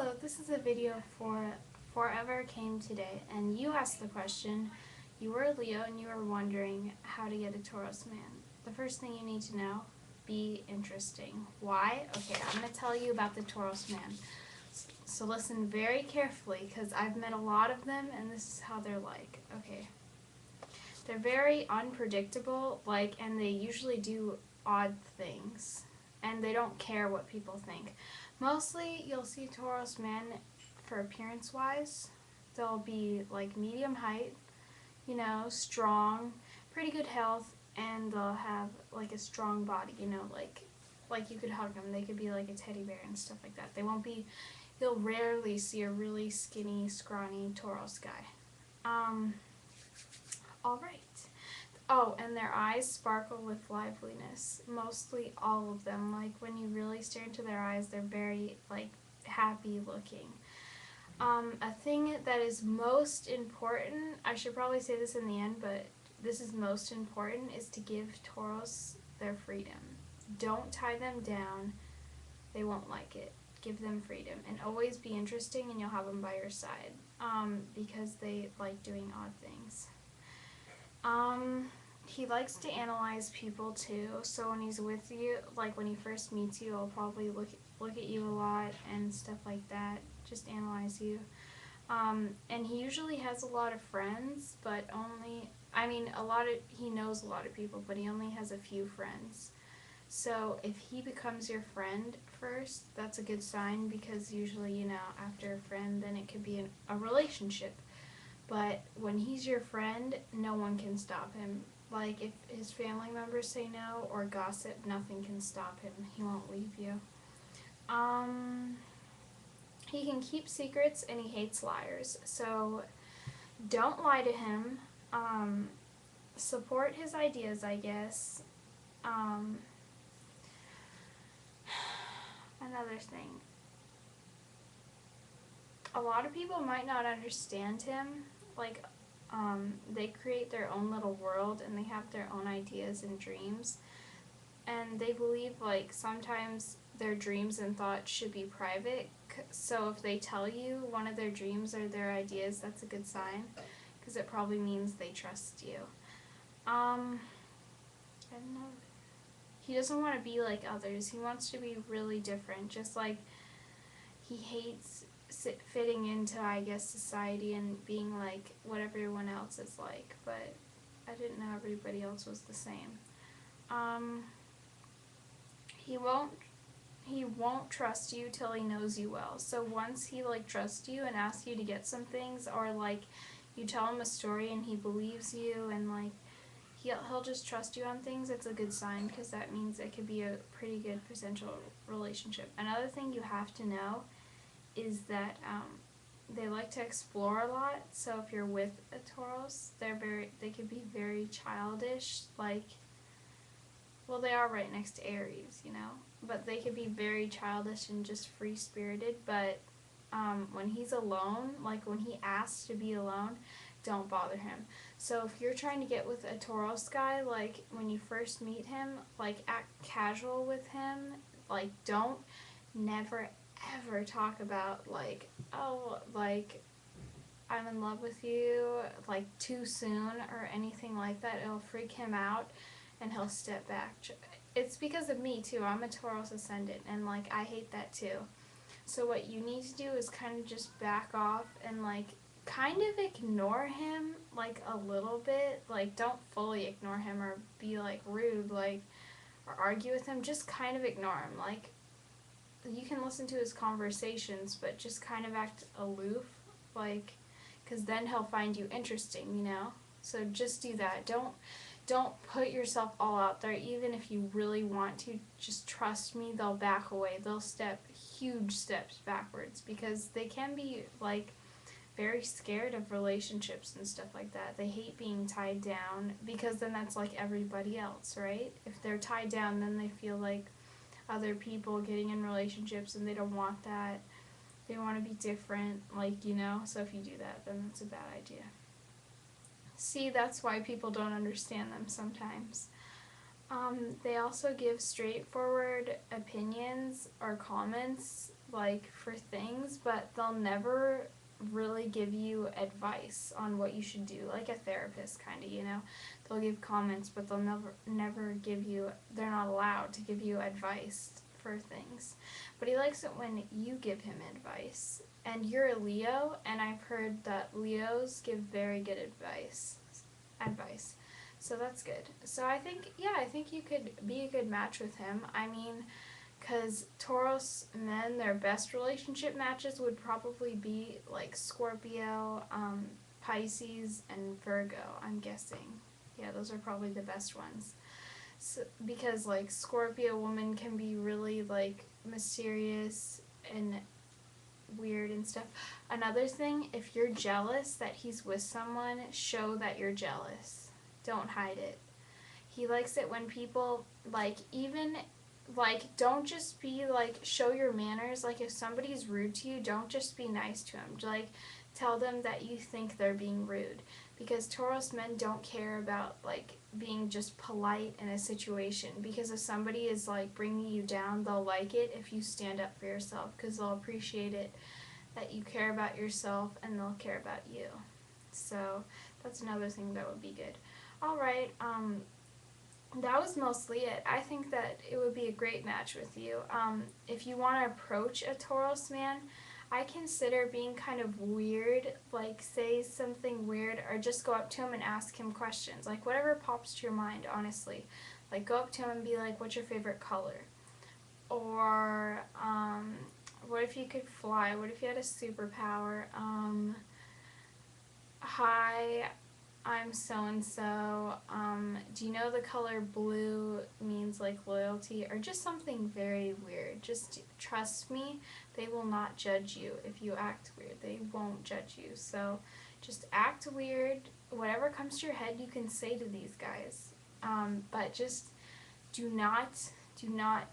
Hello, this is a video for Forever Came Today, and you asked the question, you were a Leo and you were wondering how to get a Taurus man. The first thing you need to know, be interesting. Why? Okay, I'm going to tell you about the Taurus man. So listen very carefully because I've met a lot of them and this is how they're like. Okay. They're very unpredictable, and they usually do odd things. And they don't care what people think. Mostly, you'll see Taurus men, for appearance-wise, they'll be like medium height, strong, pretty good health, and they'll have like a strong body, like you could hug them. They could be like a teddy bear and stuff like that. You'll rarely see a really skinny, scrawny Taurus guy. Alright. Oh, and their eyes sparkle with liveliness. Mostly all of them. Like, when you really stare into their eyes, they're very, happy looking. A thing that is most important, I should probably say this in the end, but this is most important, is to give Tauros their freedom. Don't tie them down. They won't like it. Give them freedom. And always be interesting, and you'll have them by your side. Because they like doing odd things. He likes to analyze people too, so when he's with you, like when he first meets you, he'll probably look at you a lot and stuff like that, just analyze you. And he usually has a lot of friends, but he knows a lot of people, but he only has a few friends. So if he becomes your friend first, that's a good sign, because usually, after a friend, then it could be a relationship. But when he's your friend, no one can stop him. Like, if his family members say no or gossip, nothing can stop him. He won't leave you. He can keep secrets and he hates liars. So don't lie to him. Support his ideas, I guess. Another thing. A lot of people might not understand him. They create their own little world and they have their own ideas and dreams. And they believe, sometimes their dreams and thoughts should be private. So if they tell you one of their dreams or their ideas, that's a good sign, because it probably means they trust you. I don't know. He doesn't want to be like others. He wants to be really different. Just like he hates fitting into, I guess, society and being like what everyone else is like, but I didn't know everybody else was the same. He won't trust you till he knows you well. So once he trusts you and asks you to get some things, or you tell him a story and he believes you, and he'll just trust you on things, it's a good sign, because that means it could be a pretty good potential relationship. Another thing you have to know is that they like to explore a lot. So if you're with a Taurus, they could be very childish, they are right next to Aries, but they could be very childish and just free-spirited. But when he's alone, when he asks to be alone, don't bother him. So if you're trying to get with a Taurus guy, when you first meet him, act casual with him. Don't never ever talk about I'm in love with you too soon or anything like that. It'll freak him out and he'll step back. It's because of me too. I'm a Taurus ascendant, and I hate that too. So what you need to do is kind of just back off and kind of ignore him a little bit. Don't fully ignore him or be rude or argue with him. Just kind of ignore him. You can listen to his conversations, but just kind of act aloof, because then he'll find you interesting, So just do that. Don't put yourself all out there. Even if you really want to, just trust me, they'll back away. They'll step huge steps backwards, because they can be very scared of relationships and stuff like that. They hate being tied down, because then that's like everybody else, right? If they're tied down, then they feel like other people getting in relationships, and they don't want that. They want to be different, so if you do that, then that's a bad idea. See, that's why people don't understand them sometimes. They also give straightforward opinions or comments like for things, but they'll never really give you advice on what you should do, like a therapist kind of, you know. They'll give comments, but they'll never give you, they're not allowed to give you advice for things. But he likes it when you give him advice. And you're a Leo, and I've heard that Leos give very good advice. So that's good. So I think, yeah, I think you could be a good match with him. I mean, because Taurus men, their best relationship matches would probably be like Scorpio, Pisces, and Virgo, I'm guessing. Yeah, those are probably the best ones. So, because like Scorpio woman can be really like mysterious and weird and stuff. Another thing, if you're jealous that he's with someone, show that you're jealous. Don't hide it. He likes it when people, like, even, like, don't just be, like, show your manners. Like, if somebody's rude to you, don't just be nice to them. Like, tell them that you think they're being rude. Because Taurus men don't care about, like, being just polite in a situation. Because if somebody is, like, bringing you down, they'll like it if you stand up for yourself. Because they'll appreciate it that you care about yourself and they'll care about you. So, that's another thing that would be good. Alright, that was mostly it. I think that it would be a great match with you. If you want to approach a Taurus man, I consider being kind of weird, like say something weird, or just go up to him and ask him questions. Like whatever pops to your mind, honestly. Like go up to him and be like, what's your favorite color? Or what if you could fly? What if you had a superpower? Hi, I'm so and so. Do you know the color blue means like loyalty, or just something very weird? Just trust me, they will not judge you if you act weird. They won't judge you. So just act weird. Whatever comes to your head, you can say to these guys. But just do not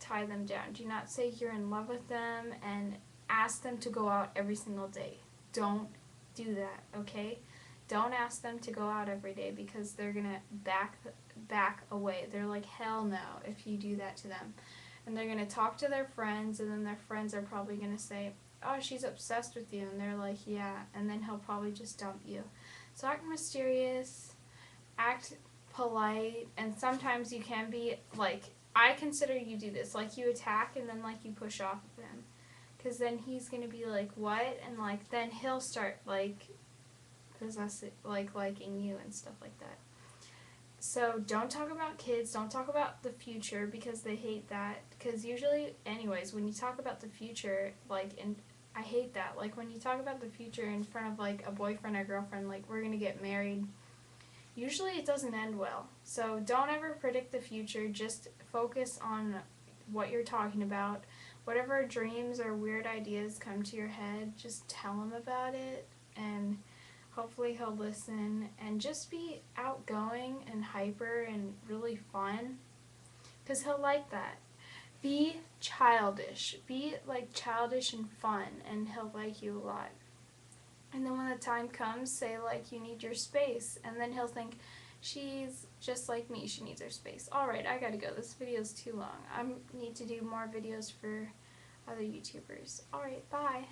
tie them down. Do not say you're in love with them and ask them to go out every single day. Don't do that, okay? Don't ask them to go out every day because they're gonna back away. They're like, hell no if you do that to them. And they're gonna talk to their friends, and then their friends are probably gonna say, oh, she's obsessed with you, and they're like, yeah, and then he'll probably just dump you. So act mysterious, act polite, and sometimes you can be like, I consider you do this, like you attack and then like you push off of him. Because then he's gonna be like, what? And like then he'll start like like liking you and stuff like that. So don't talk about kids, don't talk about the future because they hate that. Because usually, anyways, when you talk about the future, like, and I hate that. Like when you talk about the future in front of like a boyfriend or girlfriend, like we're gonna get married. Usually it doesn't end well. So don't ever predict the future. Just focus on what you're talking about. Whatever dreams or weird ideas come to your head, just tell him about it, and hopefully he'll listen. And just be outgoing and hyper and really fun, because he'll like that. Be childish. Be like childish and fun, and he'll like you a lot. And then when the time comes, say like you need your space, and then he'll think, she's just like me, she needs her space. Alright, I gotta go. This video's too long. I need to do more videos for other YouTubers. Alright, bye.